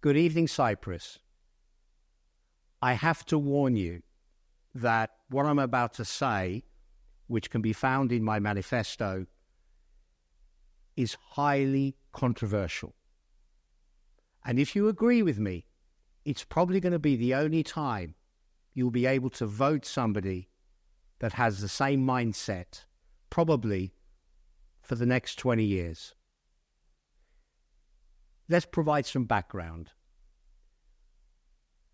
Good evening, Cyprus. I have to warn you that what I'm about to say, which can be found in my manifesto, is highly controversial. And if you agree with me, it's probably going to be the only time you'll be able to vote somebody that has the same mindset, probably for the next 20 years. Let's provide some background.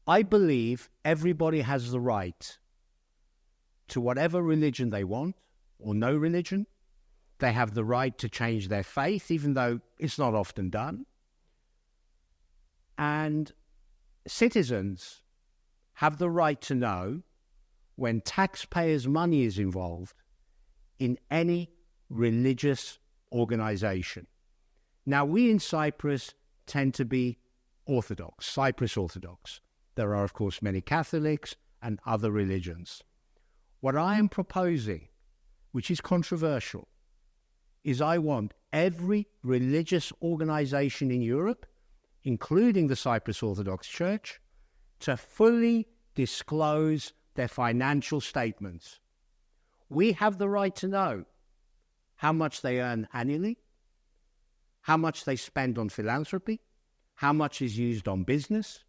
I believe everybody has the right to whatever religion they want, or no religion. They have the right to change their faith, even though it's not often done. And citizens have the right to know when taxpayers' money is involved in any religious organization. Now, we in Cyprus tend to be Orthodox, Cyprus Orthodox. There are, of course, many Catholics and other religions. What I am proposing, which is controversial, is I want every religious organization in Europe, including the Cyprus Orthodox Church, to fully disclose their financial statements. We have the right to know how much they earn annually, how much they spend on philanthropy, how much is used on business.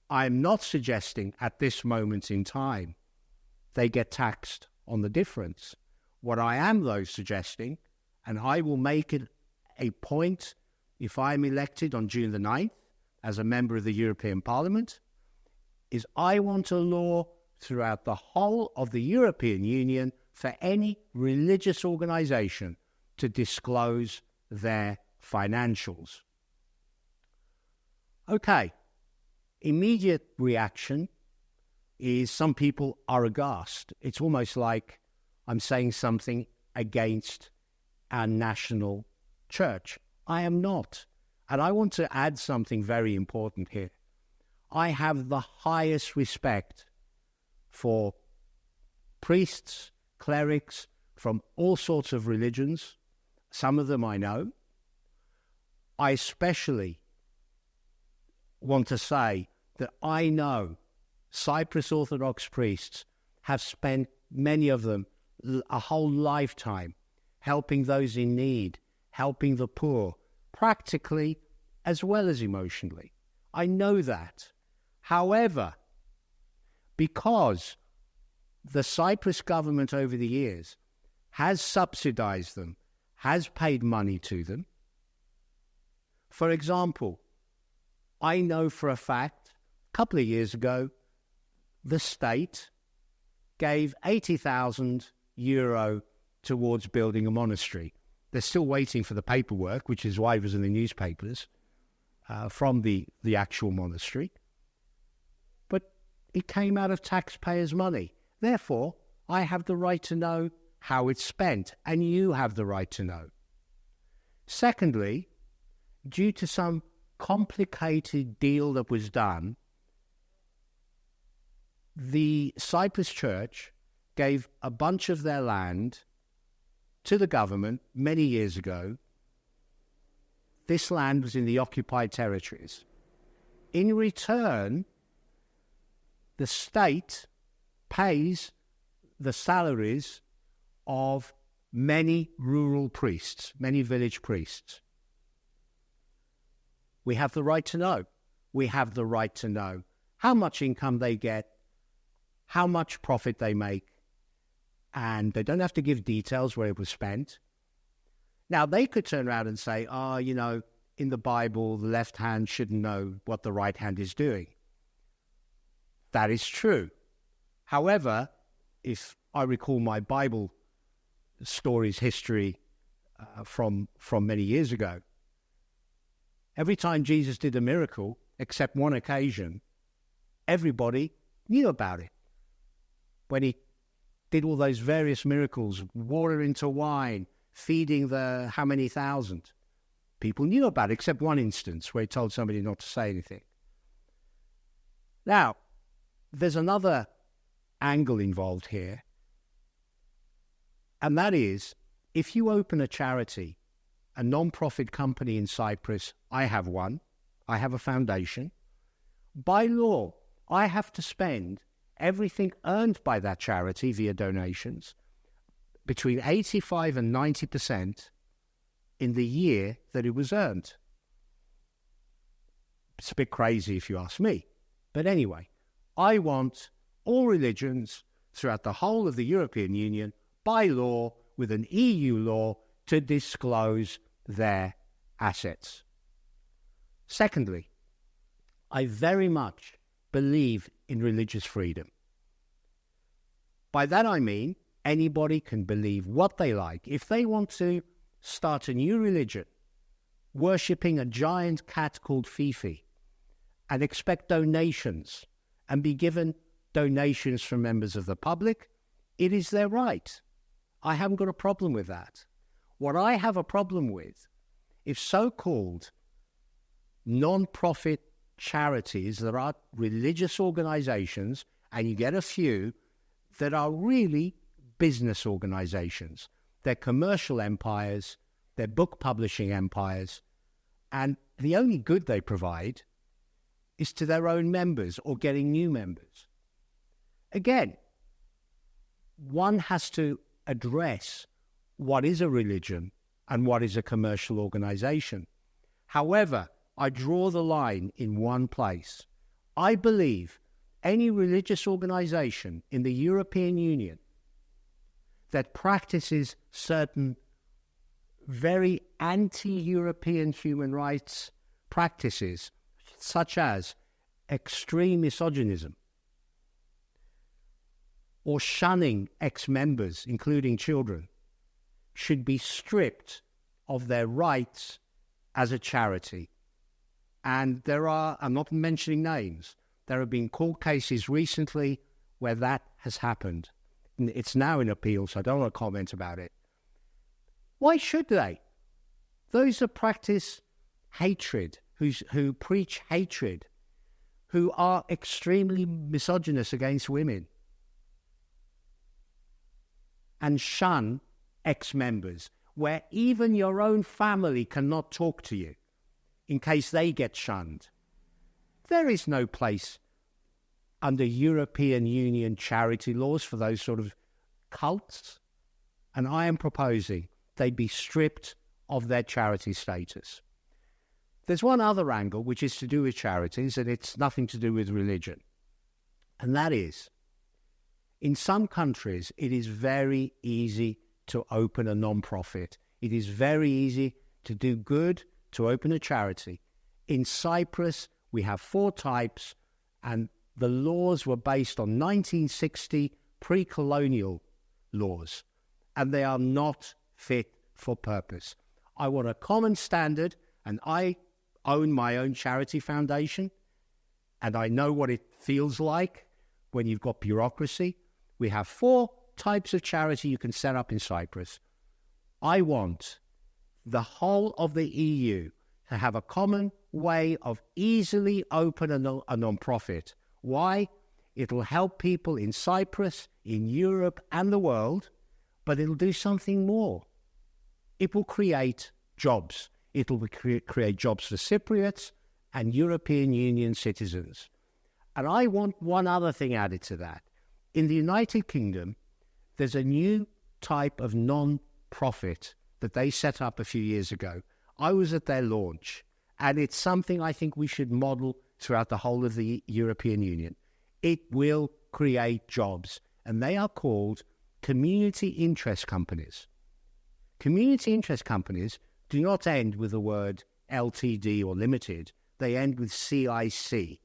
I'm not suggesting at this moment in time they get taxed on the difference. What I am, though, suggesting, and I will make it a point if I'm elected on June the 9th as a member of the European Parliament, is I want a law throughout the whole of the European Union for any religious organization to disclose their financials. Okay, immediate reaction is some people are aghast. It's almost like I'm saying something against our national church. I am not. And I want to add something very important here. I have the highest respect for priests, clerics from all sorts of religions. Some of them I know. I especially want to say that I know Cyprus Orthodox priests have spent, many of them, a whole lifetime helping those in need, helping the poor, practically as well as emotionally. I know that. However, because the Cyprus government over the years has subsidized them, has paid money to them. For example, I know for a fact, a couple of years ago, the state gave €80,000 towards building a monastery. They're still waiting for the paperwork, which is why it was in the newspapers, from the actual monastery. But it came out of taxpayers' money. Therefore, I have the right to know how it's spent, and you have the right to know. Secondly, due to some complicated deal that was done, the Cyprus Church gave a bunch of their land to the government many years ago. This land was in the occupied territories. In return, the state pays the salaries of many rural priests, many village priests. We have the right to know. We have the right to know how much income they get, how much profit they make, and they don't have to give details where it was spent. Now, they could turn around and say, in the Bible, the left hand shouldn't know what the right hand is doing. That is true. However, if I recall my Bible stories, history from many years ago, every time Jesus did a miracle, except one occasion, everybody knew about it. When he did all those various miracles, water into wine, feeding the how many thousand, people knew about it, except one instance where he told somebody not to say anything. Now, there's another angle involved here, and that is, if you open a charity, a non-profit company in Cyprus, I have one, I have a foundation. By law, I have to spend everything earned by that charity via donations between 85 and 90% in the year that it was earned. It's a bit crazy if you ask me. But anyway, I want all religions throughout the whole of the European Union, by law, with an EU law, to disclose their assets. Secondly, I very much believe in religious freedom. By that I mean anybody can believe what they like. If they want to start a new religion, worshipping a giant cat called Fifi, and expect donations and be given donations from members of the public, it is their right. I haven't got a problem with that. What I have a problem with, if so-called non-profit charities that are religious organizations, and you get a few that are really business organizations. They're commercial empires, they're book publishing empires, and the only good they provide is to their own members or getting new members. Again, one has to address what is a religion and what is a commercial organization. However, I draw the line in one place. I believe any religious organization in the European Union that practices certain very anti-European human rights practices, such as extreme misogynism or shunning ex-members, including children, should be stripped of their rights as a charity. And there are, I'm not mentioning names, there have been court cases recently where that has happened. It's now in appeal, so I don't want to comment about it. Why should they? Those who practice hatred, who preach hatred, who are extremely misogynist against women, and shun ex-members, where even your own family cannot talk to you in case they get shunned. There is no place under European Union charity laws for those sort of cults, and I am proposing they be stripped of their charity status. There's one other angle which is to do with charities, and it's nothing to do with religion, and that is, in some countries, it is very easy to open a non-profit. It is very easy to do good, to open a charity. In Cyprus, we have 4 types, and the laws were based on 1960 pre-colonial laws, and they are not fit for purpose. I want a common standard, and I own my own charity foundation, and I know what it feels like when you've got bureaucracy. We have 4 types of charity you can set up in Cyprus. I want the whole of the EU to have a common way of easily open a non-profit. Why? It'll help people in Cyprus, in Europe and the world, but it'll do something more. It will create jobs. It will create jobs for Cypriots and European Union citizens. And I want one other thing added to that. In the United Kingdom, there's a new type of non-profit that they set up a few years ago. I was at their launch, and it's something I think we should model throughout the whole of the European Union. It will create jobs, and they are called community interest companies. Community interest companies do not end with the word LTD or limited. They end with CIC.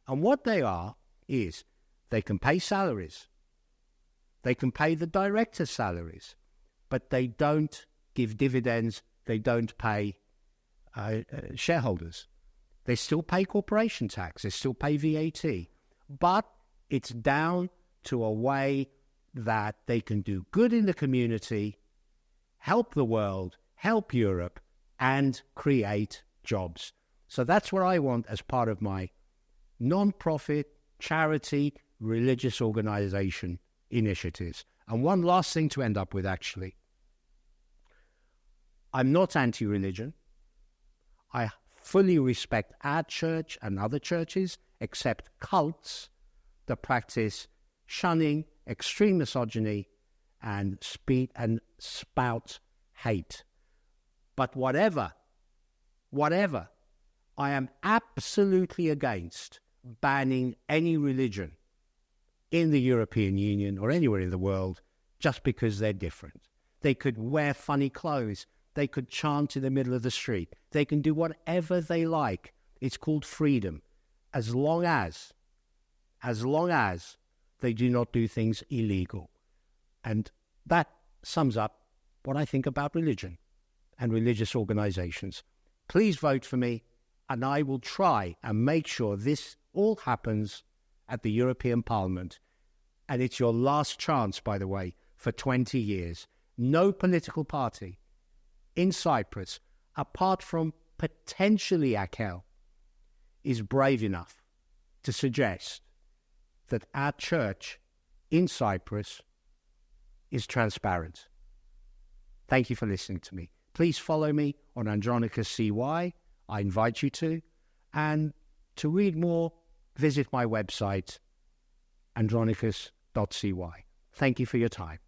And what they are is they can pay salaries. They can pay the directors' salaries, but they don't give dividends. They don't pay shareholders. They still pay corporation tax. They still pay VAT. But it's down to a way that they can do good in the community, help the world, help Europe, and create jobs. So that's what I want as part of my non-profit, charity, religious organization initiatives. And one last thing to end up with, actually. I'm not anti-religion. I fully respect our church and other churches, accept cults that practice shunning, extreme misogyny, and spout hate. But whatever, I am absolutely against banning any religion in the European Union or anywhere in the world just because they're different. They could wear funny clothes. They could chant in the middle of the street. They can do whatever they like. It's called freedom, as long as they do not do things illegal. And that sums up what I think about religion and religious organizations. Please vote for me, and I will try and make sure this all happens at the European Parliament. And it's your last chance, by the way, for 20 years. No political party in Cyprus, apart from potentially AKEL, is brave enough to suggest that our church in Cyprus is transparent. Thank you for listening to me. Please follow me on Andronicos CY. I invite you to. And to read more, visit my website, andronicos.cy. Thank you for your time.